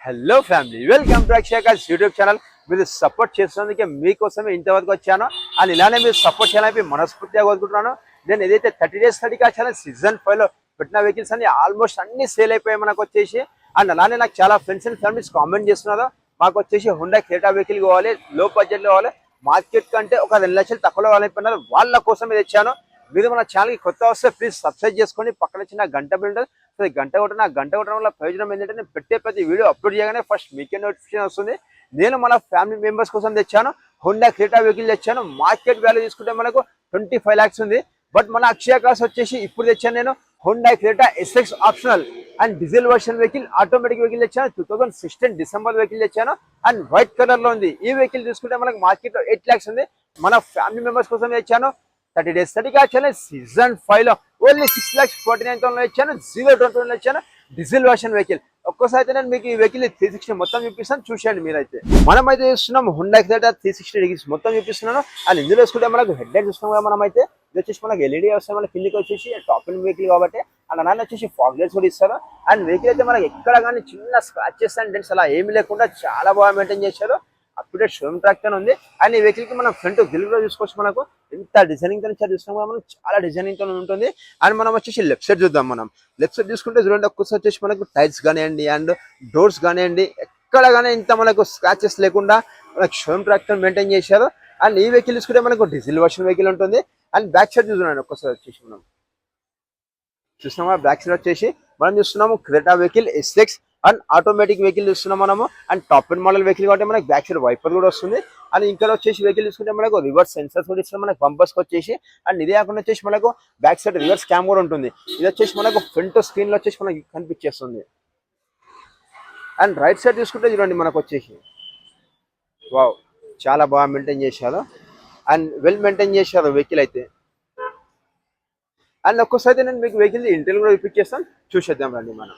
Hello family, welcome to అక్షయకాజ్ YouTube channel. మీరు support చేస్తున్నందుకే మీకోసమే ఇంతవరకు వచ్చాను. అండ్ ఇలానే మీరు సపోర్ట్ చేయాలని మనస్ఫూర్తిగా కోరుకుంటున్నాను. నేను ఏదైతే 30 days స్టడీ ఛానల్ సీజన్ 5లో పెట్టిన వెహికల్స్ అన్ని ఆల్మోస్ట్ అన్ని సేల్ అయిపోయాయి మనకు వచ్చేసి. అండ్ అలానే నాకు చాలా ఫ్రెండ్స్ అండ్ ఫ్యామిలీస్ కామెంట్ చేస్తున్నారు, మాకు వచ్చేసి హుండా క్రెటా వెహికల్ కావాలి, లో బడ్జెట్లో కావాలి, మార్కెట్ కంటే ఒక 2 లక్షలు తక్కువలో కావాలనుకున్నారు. వాళ్ళ కోసం ఇది ఇచ్చాను. మీరు మన ఛానల్కి కొత్త వస్తే ప్లీజ్ సబ్స్క్రైబ్ చేసుకోండి. పక్కన చిన్న గంట బిల్ ఉంటుంది, సో ఈ గంట కొట్టడం వల్ల ప్రయోజనం ఏంటంటే నేను పెట్టే ప్రతి వీడియో అప్లోడ్ చేయగానే ఫస్ట్ మీకే నోటిఫికేషన్ వస్తుంది. నేను మన ఫ్యామిలీ మెంబర్స్ కోసం తెచ్చాను, హుండా క్రెటా వెహికల్ తెచ్చాను. మార్కెట్ వాల్యూ తీసుకుంటే మనకు 25 lakhs ఉంది. బట్ మన అక్షయ కార్స్ వచ్చేసి ఇప్పుడు తెచ్చాను నేను Honda Creta SX optional and diesel version vehicle, automatic vehicle తెచ్చాను. 2016 డిసెంబర్ వెహికల్ తెచ్చాను అండ్ వైట్ కలర్ లో ఉంది. ఈ వెహికల్ తీసుకుంటే మనకు మార్కెట్ లో 8 lakhs ఉంది. మన ఫ్యామిలీ మెంబర్స్ కోసం తెచ్చాను. 30 days స్టడీ ఛానల్ సీజన్ 5లో ఓన్లీ 6,49,000 ఇచ్చాను. 0 ఇచ్చాను. Diesel version vehicle. ఒక్కసారి నేను మీకు ఈ వెహికల్ 360 మొత్తం చూపిస్తాను, చూసేయండి మీరైతే. మనమైతే చూస్తున్నాం హుండా క్రెటా 360 degrees మొత్తం చూపిస్తున్నాను. అండ్ ఇందులో వేసుకుంటే మనకు హెడ్ లైట్ చూస్తున్నాం కదా మనమైతే. ఇది వచ్చేసి మనకు LED వస్తాయి, మన కిందికి వచ్చేసి టాప్ అండ్ వెహికల్ కాబట్టి. అండ్ నాన్న వచ్చేసి ఫాగ్ లైట్స్ కూడా ఇస్తారు. అండ్ వెహికల్ అయితే మనకి ఎక్కడ కానీ చిన్న స్క్రాచెస్ అండ్ డెంట్స్ అలా ఏమి లేకుండా చాలా బాగా మెయింటైన్ చేశారు. అప్డేట్ షోరూమ్ ట్రాక్ తో ఉంది. అండ్ ఈ వెహికల్ కి మనం ఫ్రంట్ గ్రిల్ కూడా చూసుకోవచ్చు. మనకు ఎంత డిజైనింగ్ తో చూస్తున్నాం మనం, చాలా డిజైనింగ్ తో ఉంటుంది. అండ్ మనం వచ్చేసి లెఫ్ట్ సైడ్ చూద్దాం. మనం లెఫ్ట్ సైడ్ చూసుకుంటే చూడండి, ఒక్కసారి వచ్చేసి మనకు టైర్స్ కానివ్వండి అండ్ డోర్స్ కానివ్వండి ఎక్కడ కానీ ఇంత మనకు స్క్రాచెస్ లేకుండా మనకు షోరూమ్ ట్రాక్ తో మెయింటైన్ చేశారు. అండ్ ఈ వెహికల్ చూసుకుంటే మనకు డీజిల్ వర్షన్ వెహికల్ ఉంటుంది. అండ్ బ్యాక్ సైడ్ చూడండి, ఒక్కసారి వచ్చేసి మనం చూస్తున్నామా, బ్యాక్ సైడ్ వచ్చేసి మనం చూస్తున్నాము Creta vehicle SX and automatic vehicle చూస్తున్నాం మనము. And top and model vehicle కాబట్టి మనకి బ్యాక్ సైడ్ వైపర్ కూడా వస్తుంది. అండ్ ఇంకా వచ్చేసి వెహికల్ చూసుకుంటే మనకు రివర్స్ సెన్సర్స్ కూడా ఇస్తున్నాం మనకు బంపర్స్ వచ్చేసి. అండ్ ఇదే కాకుండా వచ్చేసి మనకు బ్యాక్ సైడ్ రివర్స్ క్యామ్ కూడా ఉంటుంది. ఇది వచ్చేసి మనకు ఫ్రంట్ స్క్రీన్ లో వచ్చేసి మనకి కనిపించేస్తుంది. అండ్ రైట్ సైడ్ చూసుకుంటే చూడండి, మనకు వచ్చేసి వావ్ చాలా బాగా మెయింటైన్ చేశారు అండ్ వెల్ మెయింటైన్ చేశారు వెహికల్ అయితే. అండ్ ఒక్కసారి నేను మీకు వెహికల్ ఇంటర్వ్యూ కూడా చూపించేస్తాను, చూసేద్దాం రండి మనం.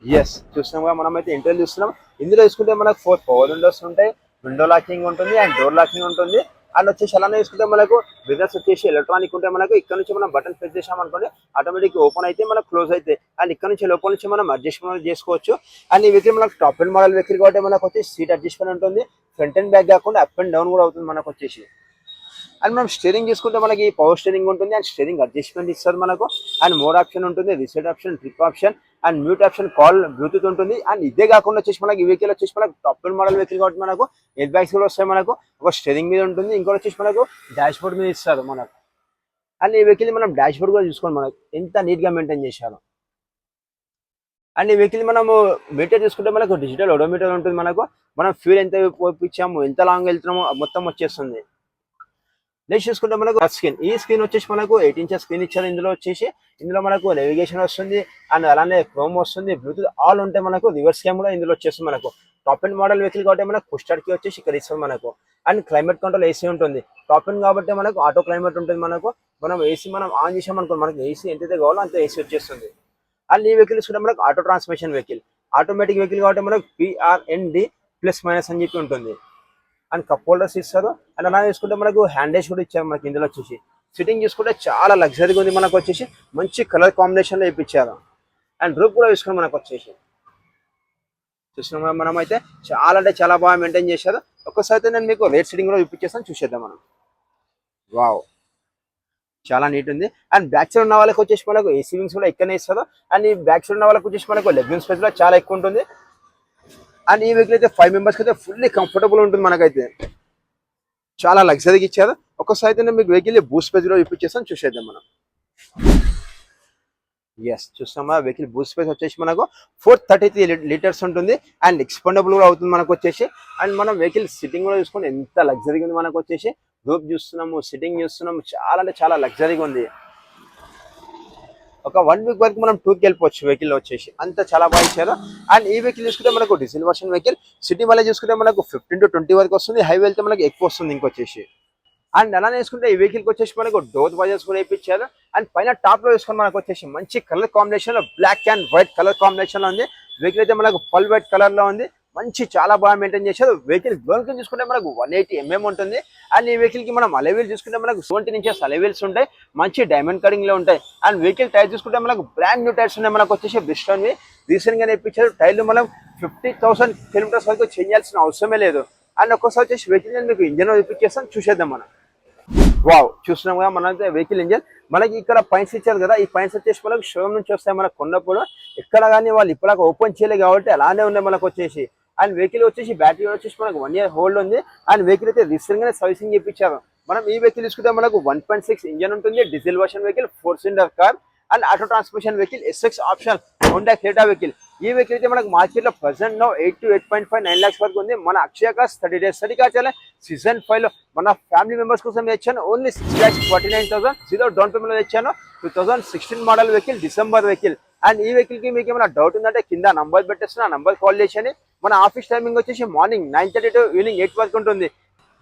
ఎస్ చూస్తున్నాం కదా, మనమైతే ఇంటర్వ్యూ చూస్తున్నాం. ఇందులో చూసుకుంటే మనకు 4 పవర్ విండోస్ ఉంటాయి, విండో లాకింగ్ ఉంటుంది అండ్ డోర్ లాకింగ్ ఉంటుంది. అండ్ వచ్చేసి అలానే చూసుకుంటే మనకు బిజినెస్ వచ్చేసి ఎలక్ట్రానిక్ ఉంటే మనకు ఇక్కడ నుంచి మనం బటన్ ప్రెస్ చేసాం అనుకోండి ఆటోమేటిక్ ఓపెన్ అయితే మనకు క్లోజ్ అయితే. అండ్ ఇక్కడ నుంచి లోపల నుంచి మనం అడ్జస్ట్మెంట్ చేసుకోవచ్చు. అండ్ ఈ వెహికల్ మనకు టాప్ అండ్ మోడల్ వెహికల్ కాబట్టి మనకు వచ్చేసి సీట్ అడ్జస్ట్మెంట్ ఉంటుంది. ఫ్రంట్ అండ్ బ్యాక్ కాకుండా అప్ అండ్ డౌన్ కూడా అవుతుంది మనకు వచ్చేసి. అండ్ మనం స్టీరింగ్ చూసుకుంటే మనకి పవర్ స్టీరింగ్ ఉంటుంది అండ్ స్టీరింగ్ అడ్జస్ట్మెంట్ ఇస్తారు మనకు. అండ్ మోడ్ ఆప్షన్ ఉంటుంది, reset option, trip option and mute option, call Bluetooth ఉంటుంది. అండ్ ఇదే కాకుండా వచ్చేసి మనకి ఈ వెహికల్ వచ్చేసి మనకు టాప్ అండ్ మోడల్ వెహికల్ కాబట్టి మనకు ఎయిర్ బ్యాగ్స్ కూడా వస్తాయి మనకు. ఒక స్టీరింగ్ మీద ఉంటుంది, ఇంకోటి వచ్చేసి మనకు డాష్ బోర్డ్ మీద ఇస్తారు మనకు. అండ్ ఈ వెహికల్ మనం డాష్ బోర్డ్ కూడా చూసుకోండి మనకు ఎంత నీట్ గా మెయింటైన్ చేశారు. అండ్ ఈ వెహికల్ మనము మీటర్ చూసుకుంటే మనకు డిజిటల్ ఓడోమీటర్ ఉంటుంది మనకు. మనం ఫ్యూల్ ఎంత పోయించాము, ఎంత లాంగ్ వెళ్తున్నామో మొత్తం వచ్చేస్తుంది. నెక్స్ట్ చూసుకుంటే మనకు స్క్రీన్, ఈ స్క్రీన్ వచ్చేసి మనకు 8 inches స్క్రీన్ ఇచ్చారు. ఇందులో మనకు నేవిగేషన్ వస్తుంది అండ్ అలానే క్రోమ్ వస్తుంది, బ్లూటూత్ ఆల్ ఉంటే మనకు రివర్స్ క్యామ్ కూడా ఇందులో వచ్చేస్తుంది మనకు. టాప్ అండ్ మోడల్ వెహికల్ కాబట్టి మనకు పుష్ స్టార్ట్ కి వచ్చేసి ఇక్కడ ఇస్తుంది మనకు. అండ్ క్లైమేట్ కంట్రోల్ AC ఉంటుంది. టాప్ అండ్ కాబట్టి మనకు ఆటో క్లైమేట్ ఉంటుంది మనకు. మనం AC మనం ఆన్ చేసామనుకో మనకు AC ఎంతైతే కావాలో అంత AC వచ్చేస్తుంది. అండ్ ఈ వెహికల్ చూసుకుంటే మనకు auto transmission vehicle, automatic vehicle కాబట్టి మనకు PRND + అని చెప్పి ఉంటుంది. అండ్ కప్ హోల్డర్స్ ఇస్తారు. అండ్ అలా చూసుకుంటే మనకు హ్యాండేజ్ కూడా ఇచ్చారు మనకి. ఇందులో వచ్చేసి సిట్టింగ్ చూసుకుంటే చాలా లగ్జరీగా ఉంది మనకు వచ్చేసి. మంచి కలర్ కాంబినేషన్ లో ఇప్పించారు. అండ్ రూప్ కూడా చూసుకుని మనకు వచ్చేసి చూసినాం మనం అయితే చాలా అంటే చాలా బాగా మెయింటైన్ చేశారు. ఒక్కసారి నేను మీకు రేట్ సిట్టింగ్ కూడా చూపించేస్తాను, చూసేద్దాం మనం. వావ్ చాలా నీట్ ఉంది. అండ్ బ్యాక్ సైడ్ ఉన్న వాళ్ళకి వచ్చేసి మనకు AC వింగ్స్ కూడా ఎక్కడనే ఇస్తారు. అండ్ ఈ బ్యాక్ సైడ్ ఉన్న వాళ్ళకి వచ్చేసి మనకు లెగ్ స్పేస్ కూడా చాలా ఎక్కువ ఉంటుంది. అండ్ ఈ వెహికల్ అయితే 5 members అయితే ఫుల్లీ కంఫర్టబుల్ ఉంటుంది మనకైతే. చాలా లగ్జరీగా ఇచ్చారు. ఒక్కసారి అయితే మీకు వెహికల్ బూస్ట్ స్పేస్ కూడా చూపించేస్తాను, చూసేద్దాం మనం. ఎస్ చూస్తామా, వెహికల్ బూస్ట్ స్పేస్ వచ్చేసి మనకు 433 liters ఉంటుంది. అండ్ ఎక్స్పెండబుల్ కూడా అవుతుంది మనకు వచ్చేసి. అండ్ మనం వెహికల్ సిట్టింగ్ కూడా చూసుకుంటే ఎంత లగ్జరీగా ఉంది మనకు వచ్చేసి. రూప్ చూస్తున్నాము, సిట్టింగ్ చూస్తున్నాము, చాలా అంటే చాలా లగ్జరీగా ఉంది. ఒక 1 week వరకు మనం టూర్కి వెళ్ళిపోవచ్చు వెహికల్ వచ్చేసి, అంత చాలా బాగా ఇచ్చారు. అండ్ ఈ వెహికల్ చూసుకుంటే మనకు డీజిల్ వర్షన్ వెహికల్. సిటీ వల్ల చూసుకుంటే మనకు 15 to 20 వరకు వస్తుంది. హైవే వెళ్తే మనకు ఎక్కువ వస్తుంది ఇంకొచ్చేసి. అండ్ అలానే వేసుకుంటే ఈ వెహికల్ వచ్చేసి మనకు డోర్ బజార్స్ కూడా వేయించారు. అండ్ పైన టాప్ లో వేసుకుని మనకు వచ్చేసి మంచి కలర్ కాంబినేషన్ లో black and white colour combination లో ఉంది. వెహికల్ అయితే మనకు పల్ వైట్ కలర్ లో ఉంది. మంచి చాలా బాగా మెయింటైన్ చేశారు. వెహికల్ వెహికల్ చూసుకుంటే మనకు 180 mm ఉంటుంది. అండ్ ఈ వెహికల్ కి మనం అలవీల్ చూసుకుంటే మనకు 20 inches అలవీల్స్ ఉంటాయి, మంచి డైమండ్ కటింగ్ లో ఉంటాయి. అండ్ వెహికల్ టైర్ చూసుకుంటే మనకు బ్రాండ్ న్యూ టైర్స్ ఉన్నాయి. మనకు వచ్చేసి బ్రిస్టోన్ రీసెంట్ గా నేర్పించారు. టైర్లు మనం 50,000 kilometers వరకు చేంజ్ చేయాల్సిన అవసరమే లేదు. అండ్ ఒక్కసారి వచ్చేసి వెహికల్ మీకు ఇంజన్ చూపించేస్తాం, చూసేద్దాం మనం. వావ్, చూస్తున్నాం కదా మన వెహికల్ ఇంజన్. మనకి ఇక్కడ పైన్స్ ఇచ్చారు కదా, ఈ పైన్స్ వచ్చేసి మనకు షోరూమ్ నుంచి వస్తాయి. మనకు కొన్నప్పుడు ఎక్కడ కానీ వాళ్ళు ఇప్పటిదాకా ఓపెన్ చేయలేదు కాబట్టి అలానే ఉన్నాయి మనకు వచ్చేసి. అండ్ వెహికల్ వచ్చేసి బ్యాటరీ వచ్చేసి మనకు 1 year హోల్డ్ ఉంది. అండ్ వెహికల్ అయితే రీసెంట్ గానే సర్వీసింగ్ చేయించారు. మనం ఈ వెహికల్ తీసుకుంటే మనకు 1.6 ఇంజన్ ఉంటుంది, diesel version vehicle, 4-cylinder car and auto transmission vehicle, SX option, Honda Creta vehicle. ఈ వెహికల్ అయితే మనకు మార్కెట్ లో ప్రెసెంట్ 8 to 8.5 9 lakhs వరకు ఉంది. మన అక్షయ కార్స్ 30 days స్టడీ కాచాలి సీజన్ 5 లో మన ఫ్యామిలీ మెంబర్స్ కోసం తెచ్చాను. ఓన్లీ 6,49,000 జీరో డౌన్ పేమెంట్ లో తెచ్చాను. 2016 model vehicle, December vehicle. And ఈ వెహికల్ కి మీకు ఏమైనా డౌట్ ఉందంటే కింద నంబర్ పెట్టేస్తున్నా, నంబర్ కాల్ చేసి. మన ఆఫీస్ టైమింగ్ వచ్చేసి మార్నింగ్ 9:30 to ఈవినింగ్ 8 వరకు ఉంటుంది.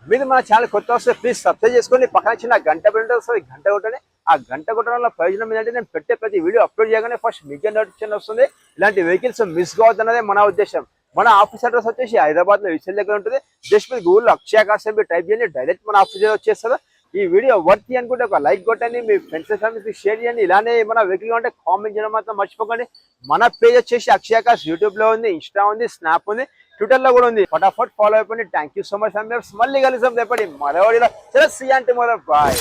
మీరు మన ఛానల్ కొత్త వస్తే ప్లీజ్ సబ్స్క్రైబ్ చేసుకోండి. పక్కన చిన్న గంట పెట్టి వస్తుంది, గంట కొట్టండి. ఆ గంట కొట్టడం వల్ల ప్రయోజనం ఏంటంటే నేను పెట్టే ప్రతి వీడియో అప్లోడ్ చేయగానే ఫస్ట్ మీకే నోటిఫికేషన్ వస్తుంది. ఇలాంటి వెహికల్స్ మిస్ కావద్దన్నదే మన ఉద్దేశం. మన ఆఫీస్ అడ్రస్ వచ్చేసి హైదరాబాద్ లో విషయం దగ్గర ఉంటుంది. జస్ట్ మీరు గూగుల్లో అక్షయ కార్స్ అని టైప్ చేయండి, డైరెక్ట్ మన ఆఫీస్ వచ్చేస్తారు. ఈ వీడియో వర్త్ అనుకుంటే ఒక లైక్ కొట్టండి, మీ ఫ్రెండ్స్ ఫ్యామిలీకి షేర్ చేయండి. ఇలానే మన వెహికల్ ఉంటే కామెంట్ చేయడం మాత్రం మర్చిపోకండి. మన పేజ్ వచ్చేసి అక్షయ కార్స్ యూట్యూబ్ లో ఉంది, ఇన్స్టా ఉంది, స్నాప్ ఉంది, ట్విట్టర్ లో కూడా ఉంది. ఫటాఫట్ ఫాలో అయిపోండి. Thank you so much. మళ్ళీ కలుద్దాం రేపటి మరో వీడియోలో. సరే, సీ అంటే బాయ్.